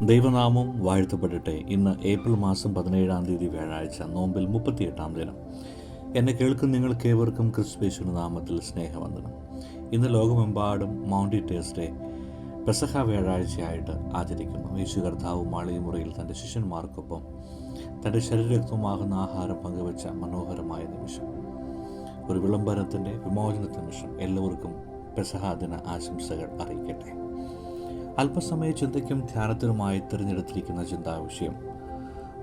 ദൈവനാമം വാഴ്ത്തപ്പെടട്ടെ. ഇന്ന് ഏപ്രിൽ മാസം 17 വ്യാഴാഴ്ച, നോമ്പിൽ 38 ദിനം. എന്നെ കേൾക്കുന്ന നിങ്ങൾക്കേവർക്കും ക്രിസ്തുയേശുവിന്റെ നാമത്തിൽ സ്നേഹവന്ദനം. ഇന്ന് ലോകമെമ്പാടും മൗണ്ടി ടേഴ്സ്ഡേ പെസഹ വ്യാഴാഴ്ചയായിട്ട് ആചരിക്കുന്നു. യേശു കർത്താവ് മാളികമുറിയിൽ തൻ്റെ ശിഷ്യന്മാർക്കൊപ്പം തൻ്റെ ശരീരരക്തമാകുന്ന ആഹാരം പങ്കുവെച്ച മനോഹരമായ നിമിഷം, ഒരു വിളംബരത്തിൻ്റെ വിമോചന നിമിഷം. എല്ലാവർക്കും പെസഹ ദിന ആശംസകൾ അറിയിക്കട്ടെ. അല്പസമയ ചിന്തയ്ക്കും ധ്യാനത്തിനുമായി തിരഞ്ഞെടുത്തിരിക്കുന്ന ചിന്താവിഷയം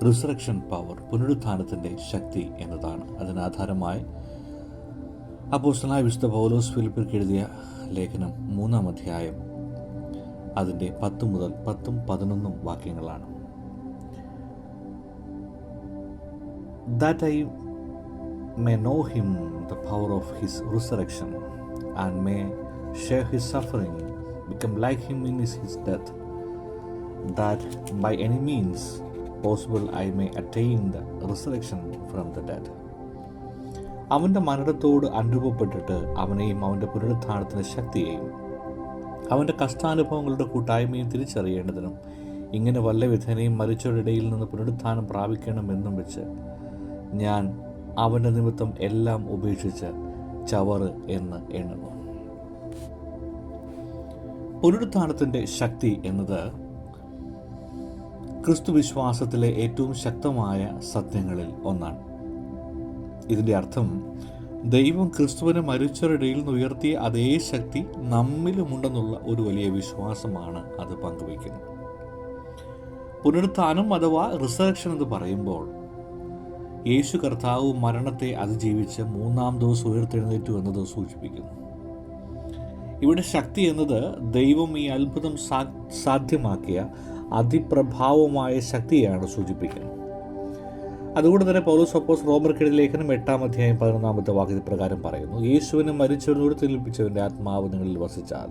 റിസറക്ഷൻ പവർ, പുനരുത്ഥാനത്തിൻ്റെ ശക്തി എന്നതാണ്. അതിനാധാരമായി അപ്പോസ്തലനായ വിശുദ്ധ പൗലോസ് ഫിലിപ്പിയർക്ക് എഴുതിയ ലേഖനം 3-ാം അധ്യായം അതിൻ്റെ 10 മുതൽ 10-11 വാക്യങ്ങളാണ്. That I may know him, the power of his resurrection, and may share his suffering, become like him in his death, that by any means possible I may attain the resurrection from the dead. അവൻ്റെ മരണത്തോട് അനുരൂപപ്പെട്ടിട്ട് അവനെയും അവൻ്റെ പുനരുത്ഥാനത്തിൻ്റെ ശക്തിയെയും അവൻ്റെ കഷ്ടാനുഭവങ്ങളുടെ കൂട്ടായ്മയും തിരിച്ചറിയേണ്ടതിനും ഇങ്ങനെ വല്ല വിധേനയും മരിച്ചവരുടെ ഇടയിൽ നിന്ന് പുനരുത്ഥാനം പ്രാപിക്കണമെന്നും വെച്ച് ഞാൻ അവൻ്റെ നിമിത്തം എല്ലാം ഉപേക്ഷിച്ച് ചവറ് എന്ന് എണ്ണുന്നു. പുനരുത്ഥാനത്തിൻ്റെ ശക്തി എന്നത് ക്രിസ്തു വിശ്വാസത്തിലെ ഏറ്റവും ശക്തമായ സത്യങ്ങളിൽ ഒന്നാണ്. ഇതിൻ്റെ അർത്ഥം ദൈവം ക്രിസ്തുവിനെ മരിച്ചവരുടെയിൽ നിന്ന് ഉയർത്തിയ അതേ ശക്തി നമ്മിലുമുണ്ടെന്നുള്ള ഒരു വലിയ വിശ്വാസമാണ് അത് പങ്കുവയ്ക്കുന്നത്. പുനരുത്ഥാനം അഥവാ റിസറക്ഷൻ എന്ന് പറയുമ്പോൾ യേശു കർത്താവ് മരണത്തെ അതിജീവിച്ച് 3-ാം ദിവസം ഉയർത്തെഴുന്നേറ്റു എന്നത് സൂചിപ്പിക്കുന്നു. ഇവിടെ ശക്തി എന്നത് ദൈവം ഈ അത്ഭുതം സാധ്യമാക്കിയ അതിപ്രഭാവമായ ശക്തിയാണ് സൂചിപ്പിക്കുന്നത്. അതുകൊണ്ട് തന്നെ പൗലോസ് അപ്പോസ്തലൻ റോമർക്ക് എഴുതിയ ലേഖനം 8-ാം അധ്യായം 11-ാമത്തെ വാക്യത്തിൽ പ്രകാരം പറയുന്നു, യേശുവിനെ മരിച്ചവർ ഉയർത്തെഴുന്നേൽപ്പിച്ചവൻ്റെ ആത്മാവ് നിങ്ങളിൽ വസിച്ചാൽ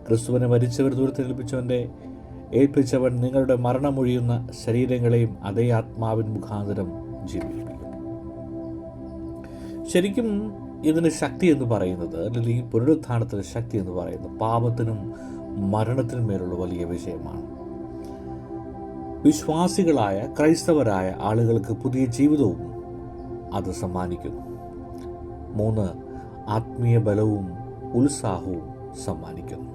ക്രിസ്തുവിനെ മരിച്ചവർ ഉയർത്തെഴുന്നേൽപ്പിച്ചവൻ്റെ ഏൽപ്പിച്ചവൻ നിങ്ങളുടെ മരണമൊഴിയുന്ന ശരീരങ്ങളെയും അതേ ആത്മാവിൻ മുഖാന്തരം ജീവിപ്പിക്കും. ശരിക്കും ഇതിന് ശക്തി എന്ന് പറയുന്നത്, അല്ലെങ്കിൽ പുനരുത്ഥാനത്തിൻ്റെ ശക്തി എന്ന് പറയുന്നത് പാപത്തിനും മരണത്തിനും മേലുള്ള വലിയ വിജയമാണ്. വിശ്വാസികളായ ക്രൈസ്തവരായ ആളുകൾക്ക് പുതിയ ജീവിതവും അത് സമ്മാനിക്കുന്നു. 3, ആത്മീയ ബലവും ഉത്സാഹവും സമ്മാനിക്കുന്നു.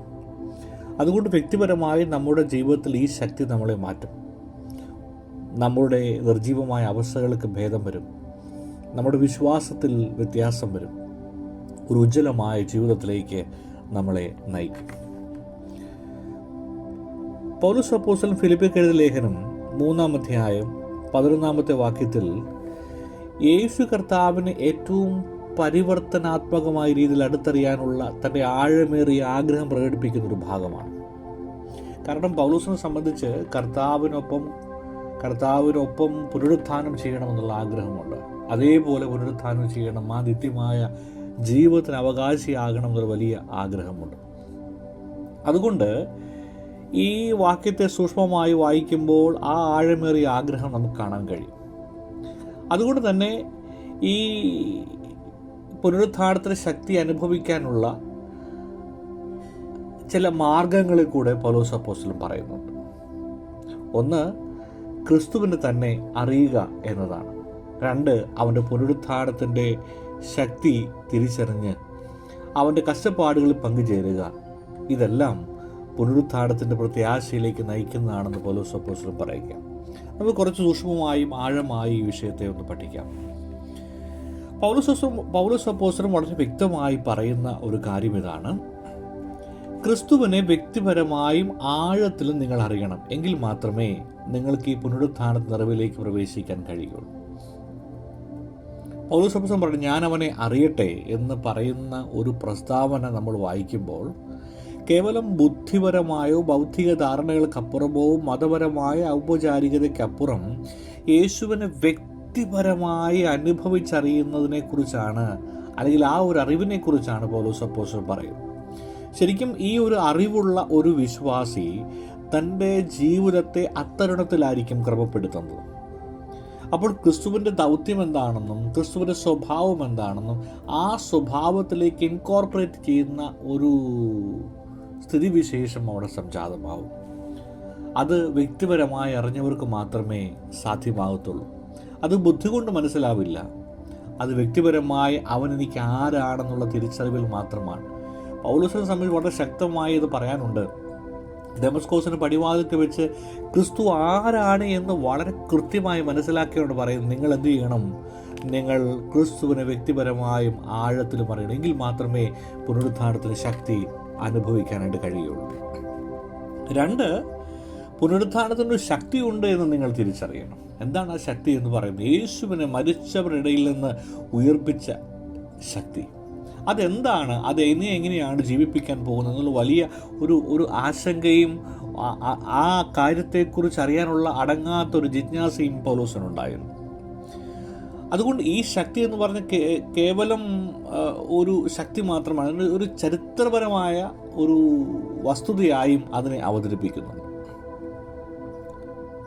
അതുകൊണ്ട് വ്യക്തിപരമായി നമ്മുടെ ജീവിതത്തിൽ ഈ ശക്തി നമ്മളെ മാറ്റും. നമ്മുടെ നിർജീവമായ അവസ്ഥകൾക്ക് ഭേദം വരും. നമ്മുടെ വിശ്വാസത്തിൽ വ്യത്യാസം വരും. ഒരു ഉജ്ജ്വലമായ ജീവിതത്തിലേക്ക് നമ്മളെ നയിക്കും. പൗലോസ് അപ്പോസ്തലൻ ഫിലിപ്പിയർക്ക് എഴുതിയ ലേഖനം 3-ാം അധ്യായം 11-ാമത്തെ വാക്യത്തിൽ യേശു കർത്താവിന് ഏറ്റവും പരിവർത്തനാത്മകമായ രീതിയിൽ അടുത്തറിയാനുള്ള തൻ്റെ ആഴമേറിയ ആഗ്രഹം പ്രകടിപ്പിക്കുന്നൊരു ഭാഗമാണ്. കാരണം പൗലോസിനെ സംബന്ധിച്ച് കർത്താവിനൊപ്പം പുനരുത്ഥാനം ചെയ്യണമെന്നുള്ള ആഗ്രഹമുണ്ട്. അതേപോലെ പുനരുത്ഥാനം ചെയ്യണം, ആ നിത്യമായ ജീവിതത്തിന് അവകാശിയാകണം എന്നൊരു വലിയ ആഗ്രഹമുണ്ട്. അതുകൊണ്ട് ഈ വാക്യത്തെ സൂക്ഷ്മമായി വായിക്കുമ്പോൾ ആ ആഴമേറിയ ആഗ്രഹം നമുക്ക് കാണാൻ കഴിയും. അതുകൊണ്ട് തന്നെ ഈ പുനരുത്ഥാനത്തിൻ്റെ ശക്തി അനുഭവിക്കാനുള്ള ചില മാർഗങ്ങളിൽ കൂടെ പൗലോസ് അപ്പോസ്തലൻ പറയുന്നുണ്ട്. 1, ക്രിസ്തുവിനെ തന്നെ അറിയുക എന്നതാണ്. 2, അവൻ്റെ പുനരുത്ഥാനത്തിൻ്റെ ശക്തി തിരിച്ചറിഞ്ഞ് അവൻ്റെ കഷ്ടപ്പാടുകളിൽ പങ്കുചേരുക. ഇതെല്ലാം പുനരുത്ഥാനത്തിൻ്റെ പ്രത്യാശയിലേക്ക് നയിക്കുന്നതാണെന്ന് പൗലോസ് അപ്പോസ്തലൻ പറയുക. നമുക്ക് കുറച്ച് സൂക്ഷ്മമായും ആഴമായി ഈ വിഷയത്തെ ഒന്ന് പഠിക്കാം. പൗലോസ് അപ്പോസ്തലൻ വളരെ വ്യക്തമായി പറയുന്ന ഒരു കാര്യം ഇതാണ്: ക്രിസ്തുവിനെ വ്യക്തിപരമായും ആഴത്തിലും നിങ്ങൾ അറിയണം. എങ്കിൽ മാത്രമേ നിങ്ങൾക്ക് ഈ പുനരുത്ഥാന നിറവിലേക്ക് പ്രവേശിക്കാൻ കഴിയുള്ളൂ. പൗലോസ് അപ്പോസ്തലൻ പറഞ്ഞു, ഞാൻ അവനെ അറിയട്ടെ എന്ന് പറയുന്ന ഒരു പ്രസ്താവന നമ്മൾ വായിക്കുമ്പോൾ കേവലം ബുദ്ധിപരമായോ ഭൗതിക ധാരണകൾക്കപ്പുറമോ മതപരമായ ഔപചാരികതയ്ക്കപ്പുറം യേശുവിനെ വ്യക്തിപരമായി അനുഭവിച്ചറിയുന്നതിനെക്കുറിച്ചാണ്, അല്ലെങ്കിൽ ആ ഒരു അറിവിനെക്കുറിച്ചാണ് പൗലോസ് അപ്പോസ്തലൻ പറയുന്നത്. ശരിക്കും ഈ ഒരു അറിവുള്ള ഒരു വിശ്വാസി തൻ്റെ ജീവിതത്തെ അത്തരുണത്തിലായിരിക്കും ക്രമപ്പെടുത്തുന്നത്. അപ്പോൾ ക്രിസ്തുവിൻ്റെ ദൗത്യം എന്താണെന്നും ക്രിസ്തുവിൻ്റെ സ്വഭാവം എന്താണെന്നും ആ സ്വഭാവത്തിലേക്ക് ഇൻകോർപ്പറേറ്റ് ചെയ്യുന്ന ഒരു സ്ഥിതിവിശേഷം അവിടെ സംജാതമാവും. അത് വ്യക്തിപരമായി അറിഞ്ഞവർക്ക് മാത്രമേ സാധ്യമാകത്തുള്ളൂ. അത് ബുദ്ധി കൊണ്ട് മനസ്സിലാവില്ല. അത് വ്യക്തിപരമായി അവൻ എനിക്ക് ആരാണെന്നുള്ള തിരിച്ചറിവിൽ മാത്രമാണ്. പൗലോസിനെ സംബന്ധിച്ച് വളരെ ശക്തമായി ഇത് പറയാനുണ്ട്. ഡെമസ്കോസിന് പടിവാതിൽക്ക് വെച്ച് ക്രിസ്തു ആരാണ് എന്ന് വളരെ കൃത്യമായി മനസ്സിലാക്കിയോണ്ട് പറയുന്നു, നിങ്ങൾ എന്ത് ചെയ്യണം? നിങ്ങൾ ക്രിസ്തുവിനെ വ്യക്തിപരമായും ആഴത്തിലും അറിയണം. എങ്കിൽ മാത്രമേ പുനരുത്ഥാനത്തിന് ശക്തി അനുഭവിക്കാനായിട്ട് കഴിയുള്ളൂ. 2, പുനരുത്ഥാനത്തിനൊരു ശക്തിയുണ്ട് എന്ന് നിങ്ങൾ തിരിച്ചറിയണം. എന്താണ് ആ ശക്തി എന്ന് പറയുന്നത്? യേശുവിനെ മരിച്ചവരുടെ ഇടയിൽ നിന്ന് ഉയർപ്പിച്ച ശക്തി. അതെന്താണ്? അത് എങ്ങനെയാണ് ജീവിപ്പിക്കാൻ പോകുന്നത് എന്നുള്ള വലിയ ഒരു ആശങ്കയും ആ കാര്യത്തെക്കുറിച്ച് അറിയാനുള്ള അടങ്ങാത്തൊരു ജിജ്ഞാസയും പൗലോസിനുണ്ടായിരുന്നു. അതുകൊണ്ട് ഈ ശക്തി എന്ന് പറഞ്ഞ കേവലം ഒരു ശക്തി മാത്രമാണ്, ഒരു ചരിത്രപരമായ ഒരു വസ്തുതയായും അതിനെ അവതരിപ്പിക്കുന്നുണ്ട്.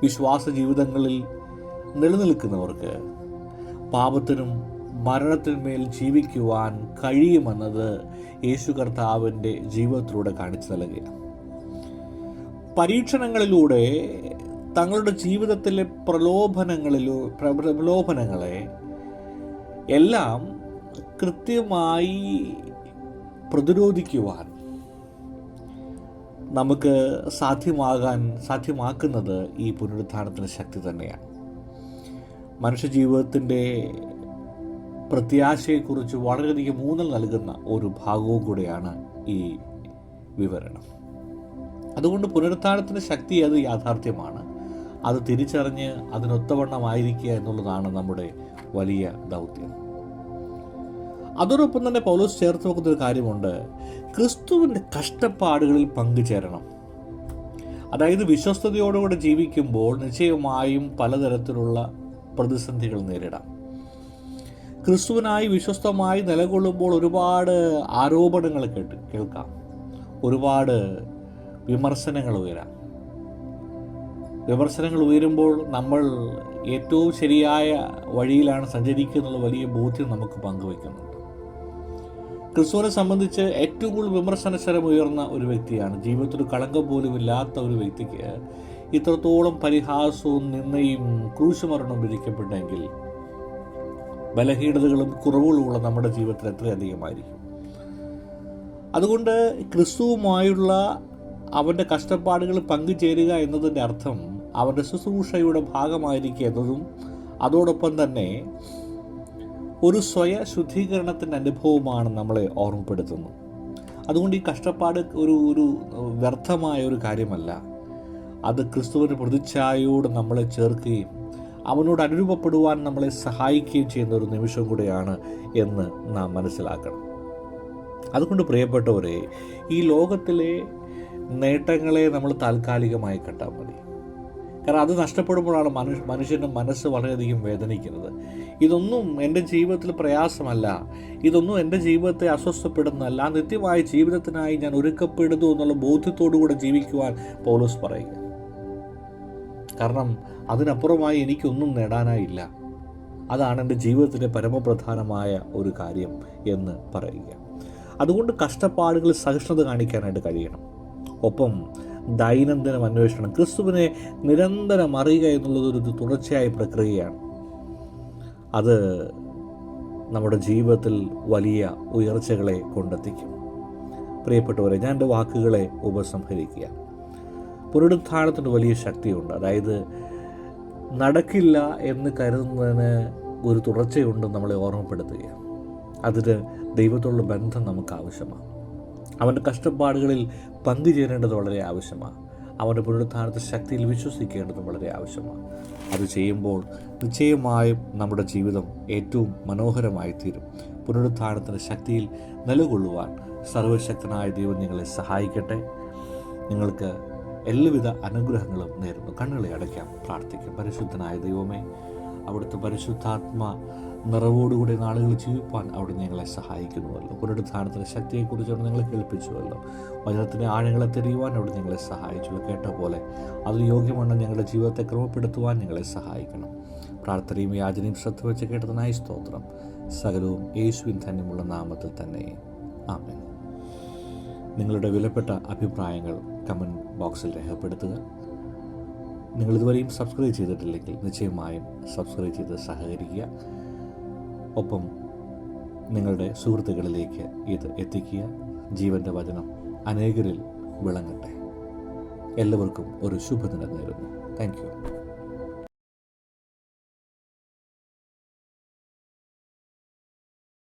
വിശ്വാസ ജീവിതങ്ങളിൽ നിലനിൽക്കുന്നവർക്ക് പാപത്തിനും മരണത്തിന്മേൽ ജീവിക്കുവാൻ കഴിയുമെന്നത് യേശു കർത്താവിൻ്റെ ജീവിതത്തിലൂടെ കാണിച്ചു നൽകുകയാണ്. പരീക്ഷണങ്ങളിലൂടെ തങ്ങളുടെ ജീവിതത്തിലെ പ്രലോഭനങ്ങളെ എല്ലാം കൃത്യമായി പ്രതിരോധിക്കുവാൻ നമുക്ക് സാധ്യമാക്കുന്നത് ഈ പുനരുത്ഥാനത്തിൻ്റെ ശക്തി തന്നെയാണ്. മനുഷ്യജീവിതത്തിൻ്റെ പ്രത്യാശയെക്കുറിച്ച് വളരെയധികം ഊന്നൽ നൽകുന്ന ഒരു ഭാഗവും കൂടെയാണ് ഈ വിവരണം. അതുകൊണ്ട് പുനരുത്ഥാനത്തിൻ്റെ ശക്തി അത് യാഥാർത്ഥ്യമാണ്. അത് തിരിച്ചറിഞ്ഞ് അതിനൊത്തവണ്ണമായിരിക്കുക എന്നുള്ളതാണ് നമ്മുടെ വലിയ ദൗത്യം. അതോടൊപ്പം തന്നെ പൗലോസ് ചേർത്ത് വെക്കുന്നൊരു കാര്യമുണ്ട്. ക്രിസ്തുവിൻ്റെ കഷ്ടപ്പാടുകളിൽ പങ്കുചേരണം. അതായത് വിശ്വസ്തയോടുകൂടെ ജീവിക്കുമ്പോൾ നിശ്ചയമായും പലതരത്തിലുള്ള പ്രതിസന്ധികൾ നേരിടാം. ക്രിസ്തുവിനായി വിശ്വസ്തമായി നിലകൊള്ളുമ്പോൾ ഒരുപാട് ആരോപണങ്ങൾ കേൾക്കാം, ഒരുപാട് വിമർശനങ്ങൾ ഉയരാം. വിമർശനങ്ങൾ ഉയരുമ്പോൾ നമ്മൾ ഏറ്റവും ശരിയായ വഴിയിലാണ് സഞ്ചരിക്കുന്നുള്ള വലിയ ബോധ്യം നമുക്ക് പങ്കുവയ്ക്കുന്നുണ്ട്. ക്രിസ്തുവിനെ സംബന്ധിച്ച് ഏറ്റവും കൂടുതൽ വിമർശനശരം ഉയർന്ന ഒരു വ്യക്തിയാണ്. ജീവിതത്തിൽ കളങ്കം പോലും ഇല്ലാത്ത ഒരു വ്യക്തിക്ക് ഇത്രത്തോളം പരിഹാസവും നിന്ദയും ക്രൂശുമരണവും വിധിക്കപ്പെട്ടെങ്കിൽ ബലഹീനതകളും കുറവുകളുമുള്ള നമ്മുടെ ജീവിതത്തിൽ എത്രയധികമായിരിക്കും. അതുകൊണ്ട് ക്രിസ്തുവുമായുള്ള അവൻ്റെ കഷ്ടപ്പാടുകൾ പങ്കുചേരുക എന്നതിൻ്റെ അർത്ഥം അവൻ്റെ ശുശ്രൂഷയുടെ ഭാഗമായിരിക്കുക എന്നതും അതോടൊപ്പം തന്നെ ഒരു ശുദ്ധീകരണത്തിൻ്റെ അനുഭവമാണ് നമ്മളെ ഓർമ്മപ്പെടുത്തുന്നത്. അതുകൊണ്ട് ഈ കഷ്ടപ്പാട് ഒരു വ്യർത്ഥമായ ഒരു കാര്യമല്ല. അത് ക്രിസ്തുവിൻ്റെ പ്രതിച്ഛായയോട് നമ്മളെ ചേർക്കുകയും അവനോട് അനുരൂപപ്പെടുവാൻ നമ്മളെ സഹായിക്കുകയും ചെയ്യുന്ന ഒരു നിമിഷം കൂടെയാണ് എന്ന് നാം മനസ്സിലാക്കണം. അതുകൊണ്ട് പ്രിയപ്പെട്ടവരെ, ഈ ലോകത്തിലെ നേട്ടങ്ങളെ നമ്മൾ താൽക്കാലികമായി കണ്ടാൽ മതി. കാരണം അത് നഷ്ടപ്പെടുമ്പോഴാണ് മനുഷ്യൻ്റെ മനസ്സ് വളരെയധികം വേദനിക്കുന്നത്. ഇതൊന്നും എൻ്റെ ജീവിതത്തിൽ പ്രയാസമല്ല, ഇതൊന്നും എൻ്റെ ജീവിതത്തെ അസ്വസ്ഥപ്പെടുന്നതല്ല, ആ നിത്യമായ ജീവിതത്തിനായി ഞാൻ ഒരുക്കപ്പെടുന്നു എന്നുള്ള ബോധ്യത്തോടുകൂടെ ജീവിക്കുവാൻ പൗലോസ് പറയുക. കാരണം അതിനപ്പുറമായി എനിക്കൊന്നും നേടാനായില്ല. അതാണ് എൻ്റെ ജീവിതത്തിൻ്റെ പരമപ്രധാനമായ ഒരു കാര്യം എന്ന് പറയുക. അതുകൊണ്ട് കഷ്ടപ്പാടുകൾ സഹിഷ്ണുത കാണിക്കാനായിട്ട് കഴിയണം. ഒപ്പം ദൈനംദിനം അന്വേഷണം. ക്രിസ്തുവിനെ നിരന്തരം അറിയുക എന്നുള്ളതൊരു തുടർച്ചയായ പ്രക്രിയയാണ്. അത് നമ്മുടെ ജീവിതത്തിൽ വലിയ ഉയർച്ചകളെ കൊണ്ടെത്തിക്കും. പ്രിയപ്പെട്ടവരെ, ഞാൻ എൻ്റെ വാക്കുകളെ ഉപസംഹരിക്കുക. പുനരുത്ഥാനത്തിന് വലിയ ശക്തിയുണ്ട്. അതായത് നടക്കില്ല എന്ന് കരുതുന്നതിന് ഒരു തുടർച്ചയുണ്ടെന്ന് നമ്മളെ ഓർമ്മപ്പെടുത്തുക. അതിന് ദൈവത്തോടുള്ള ബന്ധം നമുക്ക് ആവശ്യമാണ്. അവൻ്റെ കഷ്ടപ്പാടുകളിൽ പങ്കുചേരേണ്ടത് വളരെ ആവശ്യമാണ്. അവൻ്റെ പുനരുത്ഥാനത്തെ ശക്തിയിൽ വിശ്വസിക്കേണ്ടതും വളരെ ആവശ്യമാണ്. അത് ചെയ്യുമ്പോൾ നിശ്ചയമായും നമ്മുടെ ജീവിതം ഏറ്റവും മനോഹരമായി തീരും. പുനരുത്ഥാനത്തിൻ്റെ ശക്തിയിൽ നിലകൊള്ളുവാൻ സർവശക്തനായ ദൈവം നിങ്ങളെ സഹായിക്കട്ടെ. നിങ്ങൾക്ക് എല്ലാവിധ അനുഗ്രഹങ്ങളും നേരുന്നു. കണ്ണുകളെ അടയ്ക്കാം, പ്രാർത്ഥിക്കാം. പരിശുദ്ധനായ ദൈവമേ, അവിടുത്തെ പരിശുദ്ധാത്മ നിറവോടുകൂടി നാളുകൾ ജീവിപ്പാൻ അവിടെ ഞങ്ങളെ സഹായിക്കുന്നുവല്ലോ. പുനരുത്ഥാനത്തിൻ്റെ ശക്തിയെക്കുറിച്ച് അവിടെ നിങ്ങളെ കേൾപ്പിച്ചുവല്ലോ. വചനത്തിൻ്റെ ആഴങ്ങളെ തിരിയുവാൻ അവിടെ ഞങ്ങളെ സഹായിച്ചുള്ളൂ. കേട്ട പോലെ അതിന് യോഗ്യമാണ് ഞങ്ങളുടെ ജീവിതത്തെ ക്രമപ്പെടുത്തുവാൻ ഞങ്ങളെ സഹായിക്കണം. പ്രാർത്ഥനയും യാചനയും ശ്രദ്ധ വെച്ച് കേട്ടതിനായി സ്തോത്രം. സകലവും യേശുവിൻ ധന്യമുള്ള നാമത്തിൽ തന്നെ ആമേൻ. നിങ്ങളുടെ വിലപ്പെട്ട അഭിപ്രായങ്ങൾ കമൻറ്റ് ബോക്സിൽ രേഖപ്പെടുത്തുക. നിങ്ങളിതുവരെയും സബ്സ്ക്രൈബ് ചെയ്തിട്ടില്ലെങ്കിൽ നിശ്ചയമായും സബ്സ്ക്രൈബ് ചെയ്ത് സഹകരിക്കുക. ഒപ്പം നിങ്ങളുടെ സുഹൃത്തുക്കളിലേക്ക് ഇത് എത്തിക്കുക. ജീവൻ്റെ വചനം അനേകരിൽ വിളങ്ങട്ടെ. എല്ലാവർക്കും ഒരു ശുഭദിനം നേരുന്നു. Thank you.